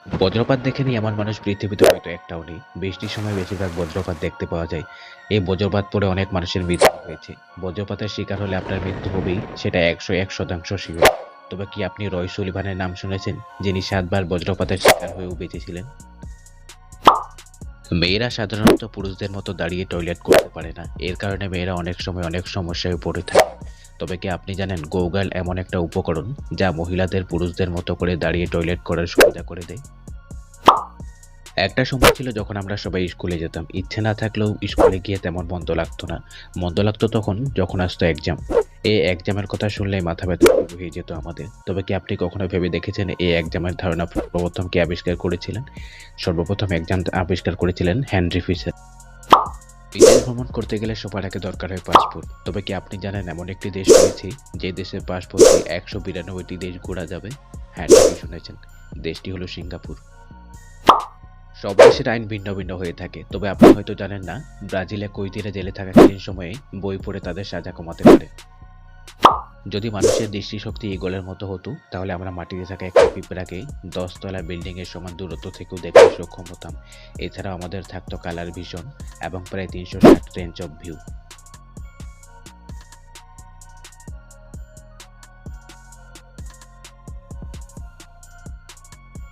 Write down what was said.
বজ্রপাত দেখেনি এমন মানুষ পৃথিবীতে হয়তো একটাও নেই। বৃষ্টির সময় বেশিরভাগ বজ্রপাত দেখতে পাওয়া যায়। এই বজ্রপাত পড়ে অনেক মানুষের মৃত্যু হয়েছে। বজ্রপাতের শিকার হলে আপনার মৃত্যু হবেই, সেটা ১০১% শিওর। তবে কি আপনি রয় সুলিভানের নাম শুনেছেন, যিনি ৭ বার বজ্রপাতের শিকার হয়েও বেঁচেছিলেন? মেয়েরা সাধারণত পুরুষদের মতো দাঁড়িয়ে টয়লেট করতে পারে না। এর কারণে মেয়েরা অনেক সময় অনেক সমস্যায় পড়ে থাকে। তবে কি আপনি জানেন গোগাল এমন একটা উপকরণ যা মহিলাদের পুরুষদের মতো করে দাঁড়িয়ে টয়লেট করার সুবিধা করে দেয়? একটা সময় ছিল যখন আমরা সবাই স্কুলে যেতাম। ইচ্ছে না থাকলেও স্কুলে গিয়ে তেমন মন্দ লাগতো না। মন্দ লাগতো তখন যখন আসতো এক্সাম। এই এক্সামের কথা শুনলেই মাথা ব্যথা শুরু হয়ে যেত আমাদের। তবে কি আপনি কখনো ভেবে দেখেছেন এই এক্সামের ধারণা সর্বপ্রথম কে আবিষ্কার করেছিলেন? সর্বপ্রথম এক্সাম আবিষ্কার করেছিলেন হেনরি ফিশার। বিদেশ ভ্রমণ করতে গেলে সবার আগে দরকার হয় পাসপোর্ট। তবে কি আপনি জানেন এমন একটি দেশ রয়েছে যে দেশের পাসপোর্ট দিয়ে ১৯২টি দেশ ঘোরা যাবে? হ্যাঁ, ঠিকই শুনেছেন। দেশটি হলো সিঙ্গাপুর। সব দেশের আইন ভিন্ন ভিন্ন হয়ে থাকে। তবে আপনি হয়তো জানেন না, ব্রাজিলে কয়েদিরা জেলে থাকাকালীন সময়ে বই পড়ে তাদের সাজা কমাতে পারে। যদি মানুষের দৃষ্টিশক্তি ঈগলের মতো হতো, তাহলে আমরা মাটিতে থাকা একটা পিঁপড়াকে ১০ তলা বিল্ডিং এর সমান দূরত্ব থেকেও দেখতে সক্ষম হতাম। এছাড়াও আমাদের থাকতো কালার ভিশন এবং প্রায় ৩৬০ রেঞ্জ অফ ভিউ।